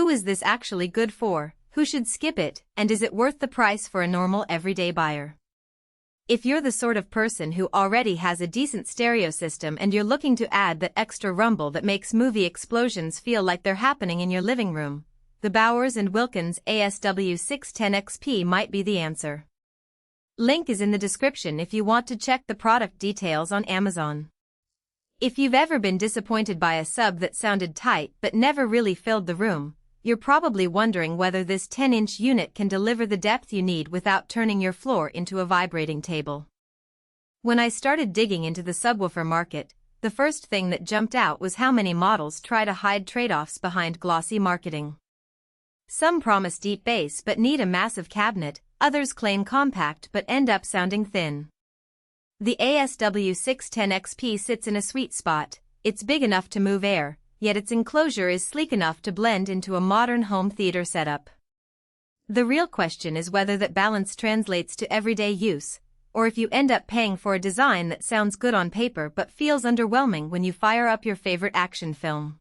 Who is this actually good for? Who should skip it, and is it worth the price for a normal everyday buyer? If you're the sort of person who already has a decent stereo system and you're looking to add that extra rumble that makes movie explosions feel like they're happening in your living room, the Bowers & Wilkins ASW 610XP might be the answer. Link is in the description if you want to check the product details on Amazon. If you've ever been disappointed by a sub that sounded tight but never really filled the room, you're probably wondering whether this 10-inch unit can deliver the depth you need without turning your floor into a vibrating table. When I started digging into the subwoofer market, the first thing that jumped out was how many models try to hide trade-offs behind glossy marketing. Some promise deep bass but need a massive cabinet, others claim compact but end up sounding thin. The ASW 610XP sits in a sweet spot. It's big enough to move air, yet its enclosure is sleek enough to blend into a modern home theater setup. The real question is whether that balance translates to everyday use, or if you end up paying for a design that sounds good on paper but feels underwhelming when you fire up your favorite action film.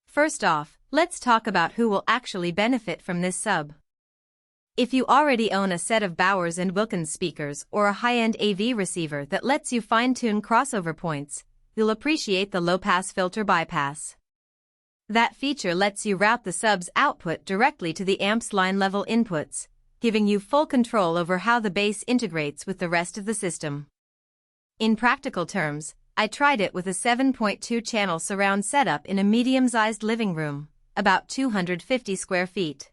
First off, let's talk about who will actually benefit from this sub. If you already own a set of Bowers & Wilkins speakers or a high-end AV receiver that lets you fine-tune crossover points, you'll appreciate the low-pass filter bypass. That feature lets you route the sub's output directly to the amp's line-level inputs, giving you full control over how the bass integrates with the rest of the system. In practical terms, I tried it with a 7.2-channel surround setup in a medium-sized living room, about 250 square feet.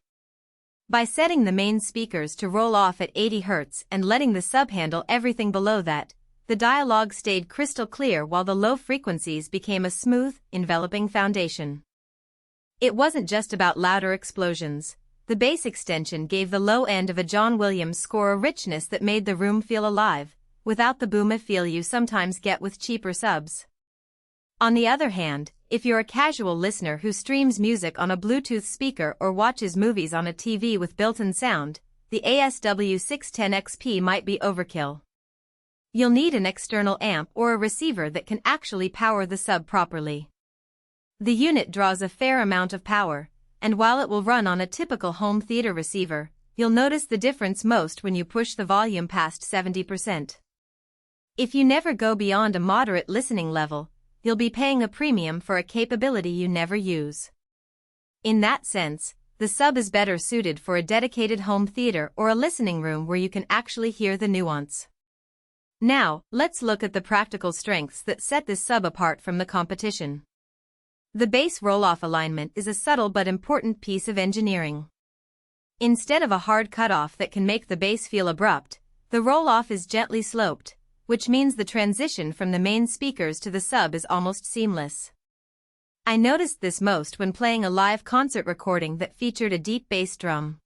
By setting the main speakers to roll off at 80 Hz and letting the sub handle everything below that, the dialogue stayed crystal clear while the low frequencies became a smooth, enveloping foundation. It wasn't just about louder explosions. The bass extension gave the low end of a John Williams score a richness that made the room feel alive, without the boom feel you sometimes get with cheaper subs. On the other hand, if you're a casual listener who streams music on a Bluetooth speaker or watches movies on a TV with built-in sound, the ASW 610XP might be overkill. You'll need an external amp or a receiver that can actually power the sub properly. The unit draws a fair amount of power, and while it will run on a typical home theater receiver, you'll notice the difference most when you push the volume past 70%. If you never go beyond a moderate listening level, you'll be paying a premium for a capability you never use. In that sense, the sub is better suited for a dedicated home theater or a listening room where you can actually hear the nuance. Now, let's look at the practical strengths that set this sub apart from the competition. The bass roll-off alignment is a subtle but important piece of engineering. Instead of a hard cutoff that can make the bass feel abrupt, the roll-off is gently sloped, which means the transition from the main speakers to the sub is almost seamless. I noticed this most when playing a live concert recording that featured a deep bass drum.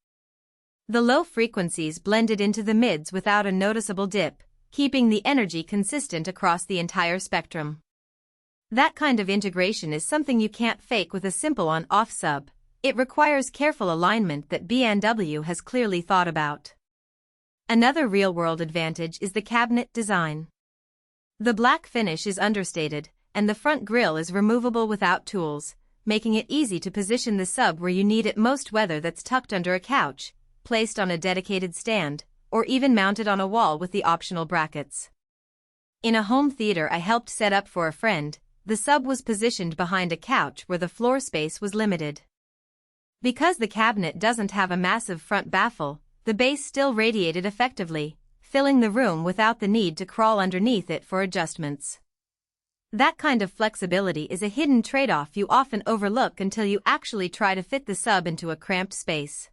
The low frequencies blended into the mids without a noticeable dip, keeping the energy consistent across the entire spectrum. That kind of integration is something you can't fake with a simple on-off sub. It requires careful alignment that B&W has clearly thought about. Another real-world advantage is the cabinet design. The black finish is understated, and the front grille is removable without tools, making it easy to position the sub where you need it most, whether that's tucked under a couch, placed on a dedicated stand, or even mounted on a wall with the optional brackets. In a home theater I helped set up for a friend, the sub was positioned behind a couch where the floor space was limited. Because the cabinet doesn't have a massive front baffle, the bass still radiated effectively, filling the room without the need to crawl underneath it for adjustments. That kind of flexibility is a hidden trade-off you often overlook until you actually try to fit the sub into a cramped space.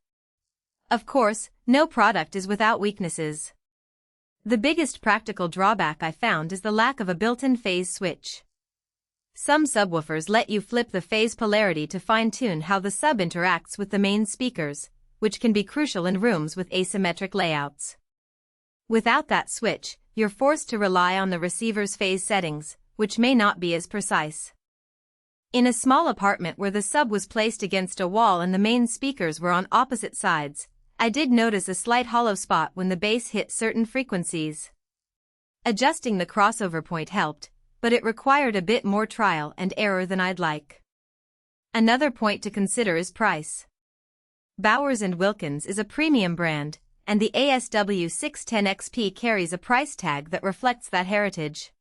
Of course, no product is without weaknesses. The biggest practical drawback I found is the lack of a built-in phase switch. Some subwoofers let you flip the phase polarity to fine-tune how the sub interacts with the main speakers, which can be crucial in rooms with asymmetric layouts. Without that switch, you're forced to rely on the receiver's phase settings, which may not be as precise. In a small apartment where the sub was placed against a wall and the main speakers were on opposite sides, I did notice a slight hollow spot when the bass hit certain frequencies. Adjusting the crossover point helped, but it required a bit more trial and error than I'd like. Another point to consider is price. Bowers & Wilkins is a premium brand, and the ASW 610XP carries a price tag that reflects that heritage.